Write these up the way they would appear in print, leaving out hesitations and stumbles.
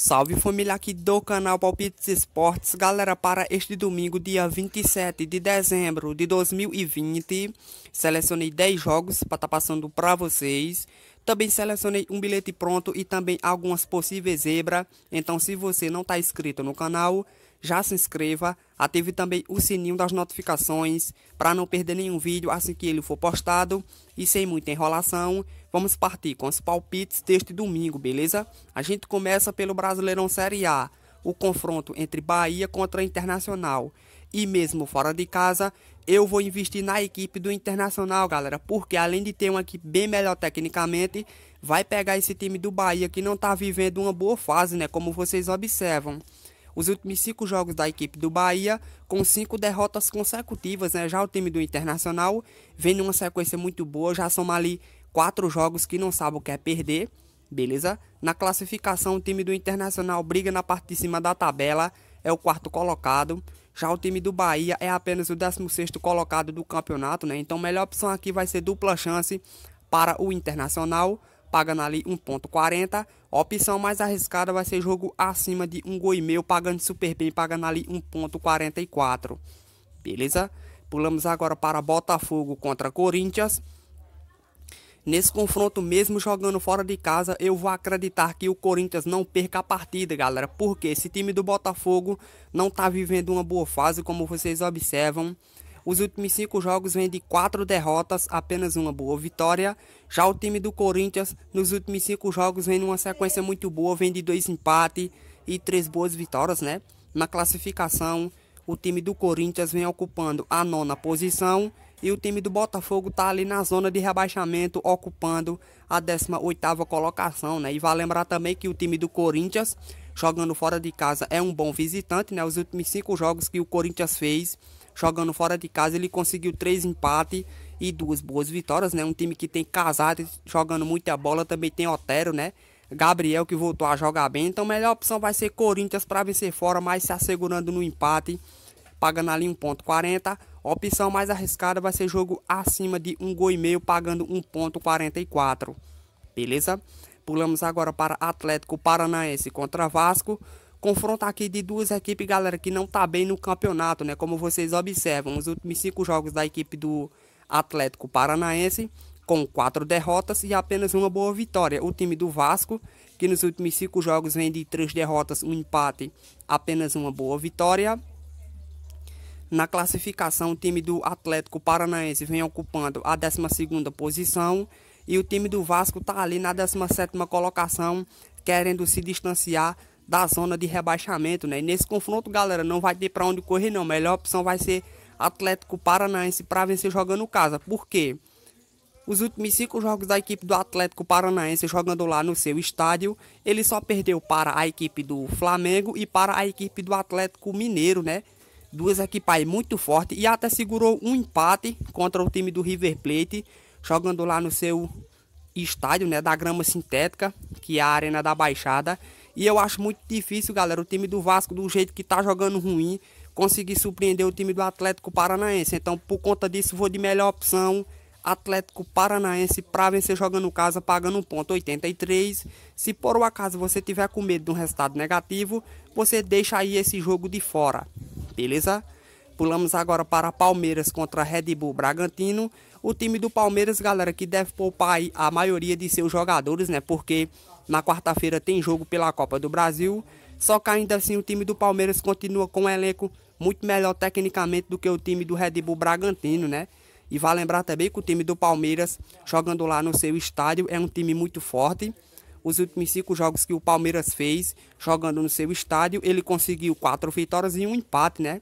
Salve família aqui do canal Palpites Esportes, galera, para este domingo, dia 27 de dezembro de 2020, selecionei 10 jogos para estar passando para vocês. Também selecionei um bilhete pronto e também algumas possíveis zebras. Então, se você não está inscrito no canal, já se inscreva, ative também o sininho das notificações para não perder nenhum vídeo assim que ele for postado. E sem muita enrolação, vamos partir com os palpites deste domingo, beleza? A gente começa pelo Brasileirão Série A, o confronto entre Bahia contra Internacional. E mesmo fora de casa, eu vou investir na equipe do Internacional, galera, porque além de ter uma equipe bem melhor tecnicamente, vai pegar esse time do Bahia que não está vivendo uma boa fase, né? Como vocês observam. Os últimos 5 jogos da equipe do Bahia, com 5 derrotas consecutivas, né? Já o time do Internacional vem numa sequência muito boa, já soma ali 4 jogos que não sabe o que é perder, beleza? Na classificação, o time do Internacional briga na parte de cima da tabela, é o 4º colocado. Já o time do Bahia é apenas o 16º colocado do campeonato, né? Então, a melhor opção aqui vai ser dupla chance para o Internacional, pagando ali 1,40. A opção mais arriscada vai ser jogo acima de 1,5 gol, pagando super bem, pagando ali 1,44. Beleza? Pulamos agora para Botafogo contra Corinthians. Nesse confronto, mesmo jogando fora de casa, eu vou acreditar que o Corinthians não perca a partida, galera. Porque esse time do Botafogo não tá vivendo uma boa fase, como vocês observam. Os últimos 5 jogos vêm de 4 derrotas, apenas uma boa vitória. Já o time do Corinthians, nos últimos 5 jogos, vem numa sequência muito boa, vem de 2 empates e 3 boas vitórias, né? Na classificação, o time do Corinthians vem ocupando a 9ª posição e o time do Botafogo tá ali na zona de rebaixamento, ocupando a 18ª colocação, né? E vale lembrar também que o time do Corinthians, jogando fora de casa, é um bom visitante, né? Os últimos 5 jogos que o Corinthians fez, jogando fora de casa, ele conseguiu 3 empates e 2 boas vitórias, né? Um time que tem Casares jogando muita bola, também tem Otero, né? Gabriel que voltou a jogar bem, então a melhor opção vai ser Corinthians para vencer fora, mas se assegurando no empate, pagando ali 1,40. A opção mais arriscada vai ser jogo acima de 1,5 gol, pagando 1,44. Beleza? Pulamos agora para Atlético Paranaense contra Vasco. Confronto aqui de duas equipes, galera, que não tá bem no campeonato, né? Como vocês observam, os últimos 5 jogos da equipe do Atlético Paranaense, com 4 derrotas e apenas uma boa vitória. O time do Vasco, que nos últimos 5 jogos vem de 3 derrotas, um empate, apenas uma boa vitória. Na classificação, o time do Atlético Paranaense vem ocupando a 12ª posição e o time do Vasco está ali na 17ª colocação, querendo se distanciar da zona de rebaixamento, né? E nesse confronto, galera, não vai ter para onde correr não. A melhor opção vai ser Atlético Paranaense para vencer jogando casa. Por quê? Os últimos 5 jogos da equipe do Atlético Paranaense jogando lá no seu estádio, ele só perdeu para a equipe do Flamengo e para a equipe do Atlético Mineiro, né? Duas equipes aí muito fortes e até segurou um empate contra o time do River Plate, jogando lá no seu estádio, né, da grama sintética, que é a Arena da Baixada. E eu acho muito difícil, galera, o time do Vasco, do jeito que tá jogando ruim, conseguir surpreender o time do Atlético Paranaense. Então, por conta disso, vou de melhor opção Atlético Paranaense para vencer jogando casa, pagando 1,83. Se por um acaso você tiver com medo de um resultado negativo, você deixa aí esse jogo de fora. Beleza? Pulamos agora para Palmeiras contra Red Bull Bragantino. O time do Palmeiras, galera, que deve poupar aí a maioria de seus jogadores, né? Porque na quarta-feira tem jogo pela Copa do Brasil. Só que ainda assim o time do Palmeiras continua com um elenco muito melhor tecnicamente do que o time do Red Bull Bragantino, né? E vale lembrar também que o time do Palmeiras, jogando lá no seu estádio, é um time muito forte. Os últimos 5 jogos que o Palmeiras fez, jogando no seu estádio, ele conseguiu 4 vitórias e um empate, né?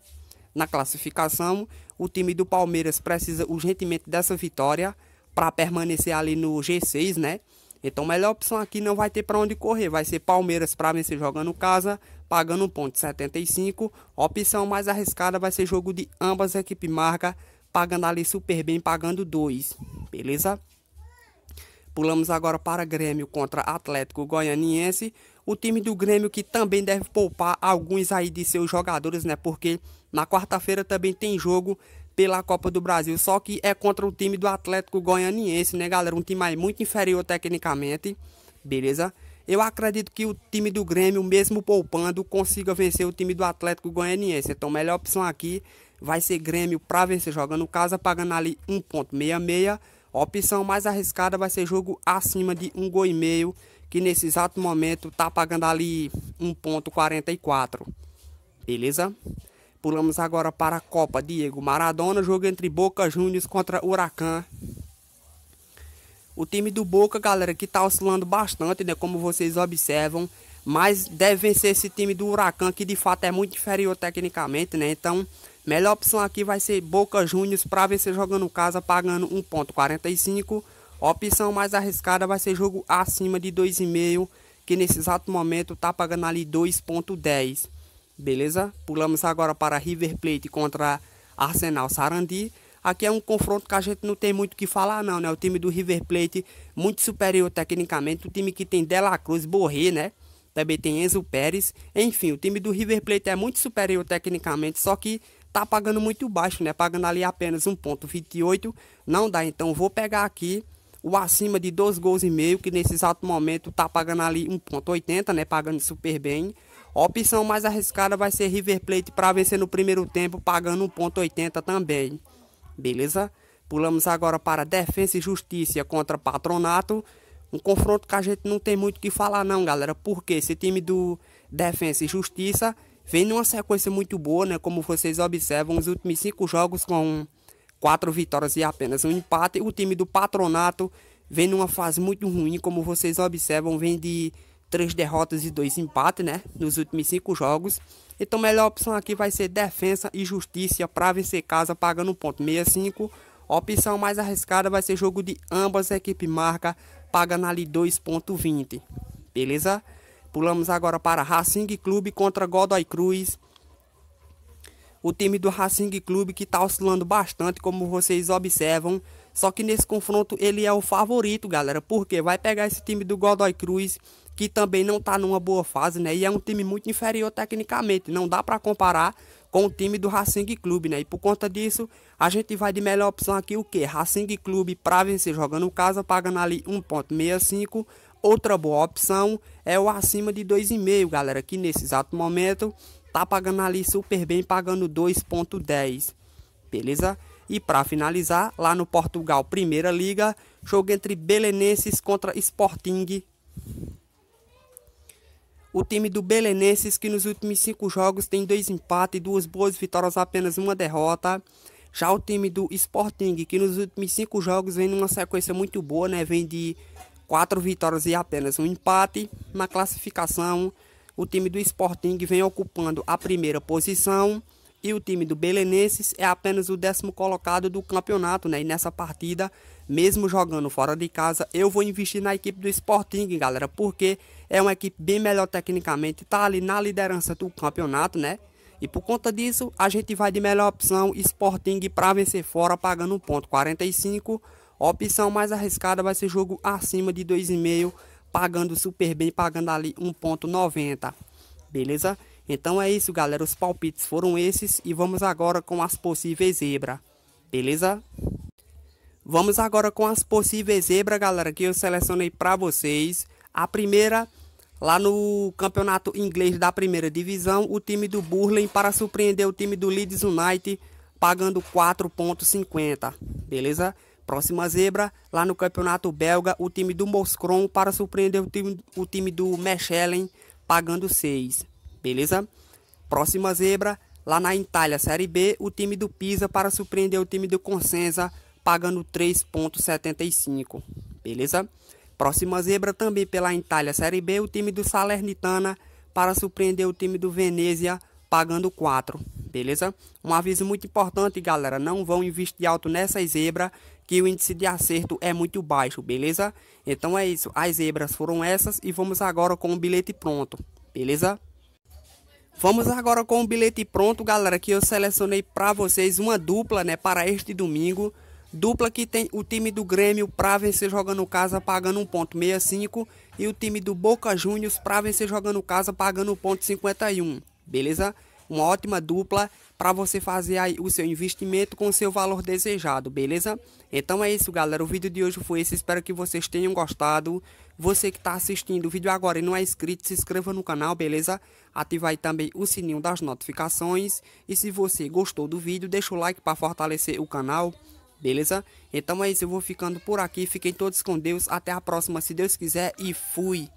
Na classificação, o time do Palmeiras precisa urgentemente dessa vitória para permanecer ali no G6, né? Então, a melhor opção aqui não vai ter para onde correr. Vai ser Palmeiras para vencer jogando casa, pagando 1,75. A opção mais arriscada vai ser jogo de ambas as equipes marca, pagando ali super bem, pagando 2. Beleza? Pulamos agora para Grêmio contra Atlético Goianiense. O time do Grêmio que também deve poupar alguns aí de seus jogadores, né? Porque na quarta-feira também tem jogo pela Copa do Brasil. Só que é contra o time do Atlético Goianiense, né, galera? Um time aí muito inferior tecnicamente. Beleza? eu acredito que o time do Grêmio, mesmo poupando, consiga vencer o time do Atlético Goianiense. Então, a melhor opção aqui vai ser Grêmio para vencer jogando casa, pagando ali 1,66. A opção mais arriscada vai ser jogo acima de 1,5 gol, que nesse exato momento tá pagando ali 1,44. Beleza? Pulamos agora para a Copa Diego Maradona, jogo entre Boca Juniors contra Huracan. O time do Boca, galera, que tá oscilando bastante, né, como vocês observam, mas deve vencer esse time do Huracan, que de fato é muito inferior tecnicamente, né? Então, melhor opção aqui vai ser Boca Juniors para vencer jogando casa, pagando 1,45. A opção mais arriscada vai ser jogo acima de 2,5, que nesse exato momento tá pagando ali 2,10. Beleza? Pulamos agora para River Plate contra Arsenal Sarandi. Aqui é um confronto que a gente não tem muito o que falar não, né? O time do River Plate muito superior tecnicamente. O time que tem De La Cruz, Borré, né? Também tem Enzo Pérez. Enfim, o time do River Plate é muito superior tecnicamente, só que tá pagando muito baixo, né? Pagando ali apenas 1,28. Não dá, então vou pegar aqui o acima de 2,5 gols, que nesse exato momento tá pagando ali 1,80, né? Pagando super bem. A opção mais arriscada vai ser River Plate para vencer no primeiro tempo, pagando 1,80 também. Beleza? Pulamos agora para Defensa e Justiça contra Patronato. Um confronto que a gente não tem muito o que falar não, galera. Porque esse time do Defensa e Justiça vem numa sequência muito boa, né? Como vocês observam, os últimos 5 jogos com 4 vitórias e apenas um empate. O time do Patronato vem numa fase muito ruim, como vocês observam, vem de 3 derrotas e 2 empates, né? Nos últimos 5 jogos. Então, a melhor opção aqui vai ser Defensa e Justiça para vencer casa, pagando 1,65. A opção mais arriscada vai ser jogo de ambas as equipes marca, pagando ali 2,20. Beleza? Pulamos agora para Racing Clube contra Godoy Cruz. O time do Racing Clube que está oscilando bastante, como vocês observam. Só que nesse confronto ele é o favorito, galera. Porque vai pegar esse time do Godoy Cruz, que também não está numa boa fase, né? E é um time muito inferior tecnicamente. Não dá para comparar com o time do Racing Clube, né? E por conta disso, a gente vai de melhor opção aqui o que? Racing Clube para vencer jogando casa, pagando ali 1,65. Outra boa opção é o acima de 2,5, galera. Que nesse exato momento tá pagando ali super bem, pagando 2,10. Beleza? E para finalizar, lá no Portugal, Primeira Liga, jogo entre Belenenses contra Sporting. O time do Belenenses, que nos últimos 5 jogos tem 2 empates, 2 boas vitórias, apenas 1 derrota. Já o time do Sporting, que nos últimos 5 jogos vem numa sequência muito boa, né? Vem de 4 vitórias e apenas 1 empate. Na classificação, o time do Sporting vem ocupando a primeira posição. E o time do Belenenses é apenas o 10º colocado do campeonato, né? E nessa partida, mesmo jogando fora de casa, eu vou investir na equipe do Sporting, galera. Porque é uma equipe bem melhor tecnicamente, tá ali na liderança do campeonato, né? E por conta disso, a gente vai de melhor opção Sporting para vencer fora, pagando 1,45. A opção mais arriscada vai ser jogo acima de 2,5, pagando super bem, pagando ali 1,90. Beleza? Então é isso, galera. Os palpites foram esses e vamos agora com as possíveis zebras. Beleza? Vamos agora com as possíveis zebras, galera, que eu selecionei para vocês. A primeira, lá no campeonato inglês da primeira divisão, o time do Burnley para surpreender o time do Leeds United, pagando 4,50. Beleza? Próxima zebra, lá no campeonato belga, o time do Mouscron para surpreender o time do Mechelen, pagando 6. Beleza? Próxima zebra, lá na Itália, Série B, o time do Pisa para surpreender o time do Cosenza, pagando 3,75. Beleza? Próxima zebra também pela Itália, Série B, o time do Salernitana para surpreender o time do Venezia, pagando 4. Beleza? Um aviso muito importante, galera, não vão investir alto nessas zebras, que o índice de acerto é muito baixo, beleza? Então é isso, as zebras foram essas e vamos agora com o bilhete pronto, beleza? Vamos agora com o bilhete pronto, galera, que eu selecionei para vocês uma dupla, né, para este domingo. Dupla que tem o time do Grêmio para vencer jogando casa, pagando 1,65. E o time do Boca Juniors para vencer jogando casa, pagando 1,51. Beleza? uma ótima dupla para você fazer aí o seu investimento com o seu valor desejado, beleza? Então é isso, galera, o vídeo de hoje foi esse, espero que vocês tenham gostado. Você que está assistindo o vídeo agora e não é inscrito, se inscreva no canal, beleza? Ative aí também o sininho das notificações. E se você gostou do vídeo, deixa o like para fortalecer o canal, beleza? Então é isso, eu vou ficando por aqui, fiquem todos com Deus, até a próxima se Deus quiser e fui!